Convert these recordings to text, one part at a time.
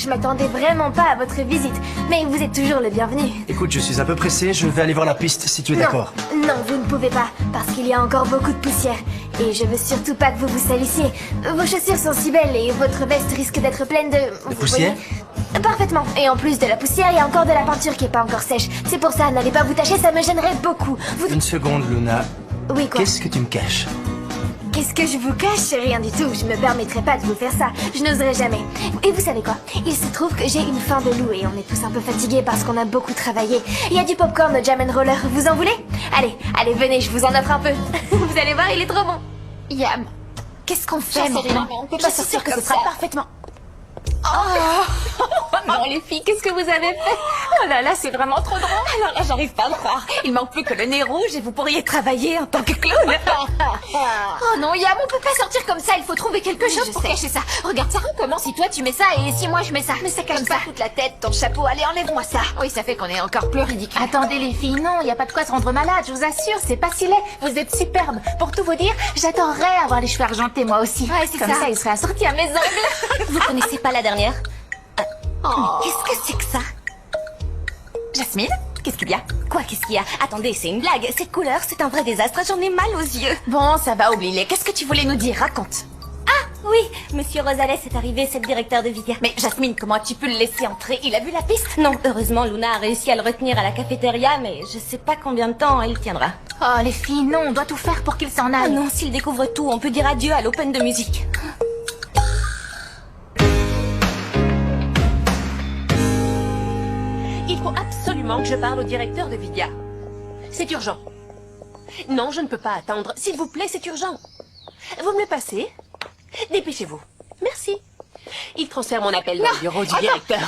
je m'attendais vraiment pas à votre visite. Mais vous êtes toujours le bienvenu. Écoute, je suis un peu pressé, je vais aller voir la piste si tu es d'accord. Non, vous ne pouvez pas, parce qu'il y a encore beaucoup de poussière. Et je veux surtout pas que vous vous salissiez. Vos chaussures sont si belles et votre veste risque d'être pleine de... De poussière? Parfaitement. Et en plus de la poussière, il y a encore de la peinture qui est pas encore sêche. C'est pour ça, n'allez pas vous tâcher, ça me gênerait beaucoup. Une seconde, Luna. Oui, quoi? Qu'est-ce que tu me caches? Qu'est-ce que je vous cache? Rien du tout, je me permettrai pas de vous faire ça. Je n'oserais jamais. Et vous savez quoi? Il se trouve que j'ai une faim de loup et on est tous un peu fatigués parce qu'on a beaucoup travaillé. Il y a du popcorn au Jam & Roller, vous en voulez? Allez, venez, je vous en offre un peu. Vous allez voir, il est trop bon. Yam, qu'est-ce qu'on fait maintenant? On peut pas sortir que comme ce ça. sera parfaitement... Oh non, les filles, qu'est-ce que vous avez fait? Oh là là, c'est vraiment trop drôle. Alors là, j'arrive pas à le croire. Il manque plus que le nez rouge et vous pourriez travailler en tant que clown. Oh non, Yam, on peut pas sortir comme ça. Il faut trouver quelque chose pour cacher ça. Regarde, ça recommence si toi tu mets ça et si moi je mets ça. Mais ça cache pas toute la tête, ton chapeau. Allez, enlève-moi ça. Oui, ça fait qu'on est encore plus ridicule. Attendez les filles, non, il y a pas de quoi se rendre malade, je vous assure, c'est pas si laid. Vous êtes superbes. Pour tout vous dire, j'adorerais avoir les cheveux argentés moi aussi. Ouais, c'est comme ça. ça, il serait assorti à mes ongles. Vous connaissez pas la dernière? Qu'est-ce que c'est que ça? Jasmine, qu'est-ce qu'il y a? Quoi, qu'est-ce qu'il y a? Attendez, c'est une blague. Cette couleur, c'est un vrai désastre. J'en ai mal aux yeux. Bon, ça va, oubliez. Qu'est-ce que tu voulais nous dire? Raconte. Oui, Monsieur Rosales est arrivé, c'est le directeur de Vidia. Mais Jasmine, comment tu peux le laisser entrer? Il a vu la piste? Non, heureusement, Luna a réussi à le retenir à la cafétéria, mais je sais pas combien de temps il tiendra. Oh les filles, non, on doit tout faire pour qu'il s'en Ah aille. non, s'il découvre tout, on peut dire adieu à l'Open de musique. Il faut absolument que je parle au directeur de Vidia. C'est urgent. Non, je ne peux pas attendre. S'il vous plaît, c'est urgent. Vous me le passez? Dépêchez-vous. Merci. Il transfère mon appel dans le bureau du directeur.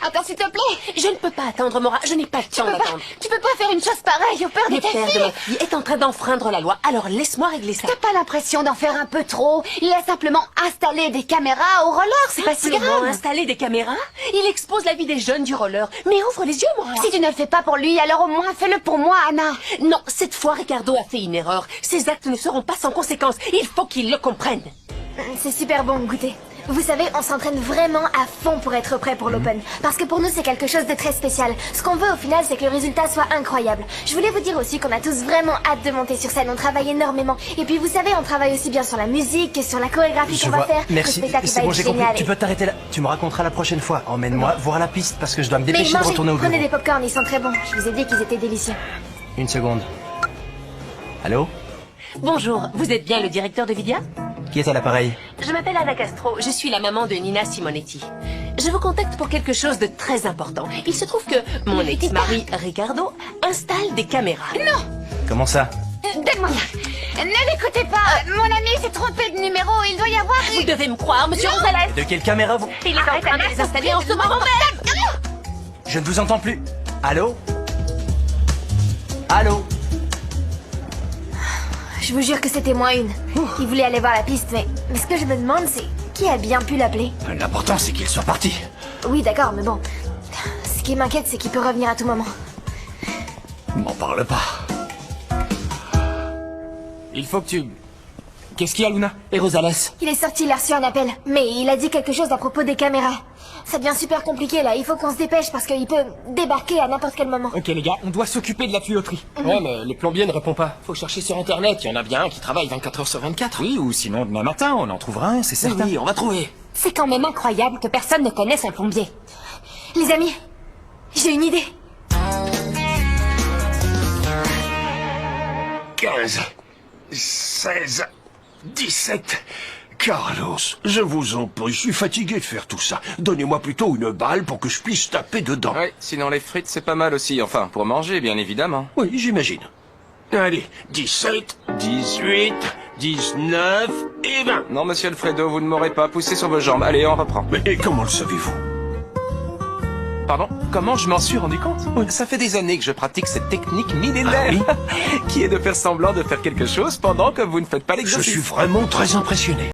Attends, s'il te plaît. Je ne peux pas attendre, Maura. Je n'ai pas le temps d'attendre. Tu peux pas faire une chose pareille au père de Le ta père de fille. ma fille est en train d'enfreindre la loi. Alors laisse-moi régler ça. T'as pas l'impression d'en faire un peu trop? Il a simplement installé des caméras au roller, c'est pas si Simplement grave. installer des caméras? Il expose la vie des jeunes du roller. Mais ouvre les yeux, Maura. Si tu ne le fais pas pour lui, alors au moins fais-le pour moi, Anna. Non, cette fois, Ricardo a fait une erreur. Ses actes ne seront pas sans conséquence. Il faut qu'il le comprenne. C'est super bon, goûtez. Vous savez, on s'entraîne vraiment à fond pour être prêt pour l'Open. Parce que pour nous, c'est quelque chose de très spécial. Ce qu'on veut au final, c'est que le résultat soit incroyable. Je voulais vous dire aussi qu'on a tous vraiment hâte de monter sur scène. On travaille énormément. Et puis vous savez, on travaille aussi bien sur la musique que sur la chorégraphie Je qu'on va vois. faire. Merci. Le spectacle C'est va bon, être j'ai compris. génial. Tu peux t'arrêter là. Tu me raconteras la prochaine fois. Emmène-moi voir la piste parce que je dois me Mais dépêcher de mangez, retourner au bureau. prenez des popcorns, ils sont très bons. Je vous ai dit qu'ils étaient délicieux. Une seconde. Allô? Bonjour, vous êtes bien le directeur de Vidia? Qui est à l'appareil? Je m'appelle Anna Castro, je suis la maman de Nina Simonetti. Je vous contacte pour quelque chose de très important. Il se trouve que mon ex-mari, Ricardo, installe des caméras. Non, Comment ça? donne-moi ça. Ne l'écoutez pas. Mon ami s'est trompé de numéro. Il doit y avoir... Vous devez me croire, monsieur Rosales. De quelle caméra vous... Il est en train de les installer en ce moment même. Je ne vous entends plus. Allô? Allô? Je vous jure que c'était moi une. Il voulait aller voir la piste, mais ce que je me demande, c'est qui a bien pu l'appeler? L'important, c'est qu'il soit parti. Oui, d'accord, mais bon. Ce qui m'inquiète, c'est qu'il peut revenir à tout moment. M'en parle pas. Il faut que tu... Qu'est-ce qu'il y a, Luna? Et Rosales? Il est sorti, il a reçu un appel. Mais il a dit quelque chose à propos des caméras. Ça devient super compliqué là, il faut qu'on se dépêche parce qu'il peut débarquer à n'importe quel moment. Ok les gars, on doit s'occuper de la tuyauterie. Ouais, mais le plombier ne répond pas. Faut chercher sur internet, il y en a bien un qui travaille 24 heures sur 24. Oui, ou sinon demain matin, on en trouvera un, c'est certain. Oui, on va trouver. C'est quand même incroyable que personne ne connaisse un plombier. Les amis, j'ai une idée. 15, 16, 17... Carlos, je vous en prie, je suis fatigué de faire tout ça. Donnez-moi plutôt une balle pour que je puisse taper dedans. Ouais, sinon les frites c'est pas mal aussi, enfin, pour manger bien évidemment. Oui, j'imagine. Allez, 17, 18, 19 et 20. Non monsieur Alfredo, vous ne m'aurez pas poussé sur vos jambes, allez on reprend. Mais et comment le savez-vous? Pardon? Comment je m'en suis rendu compte? Ça fait des années que je pratique cette technique millénaire, qui est de faire semblant de faire quelque chose pendant que vous ne faites pas Je l'exercice. suis vraiment très impressionné.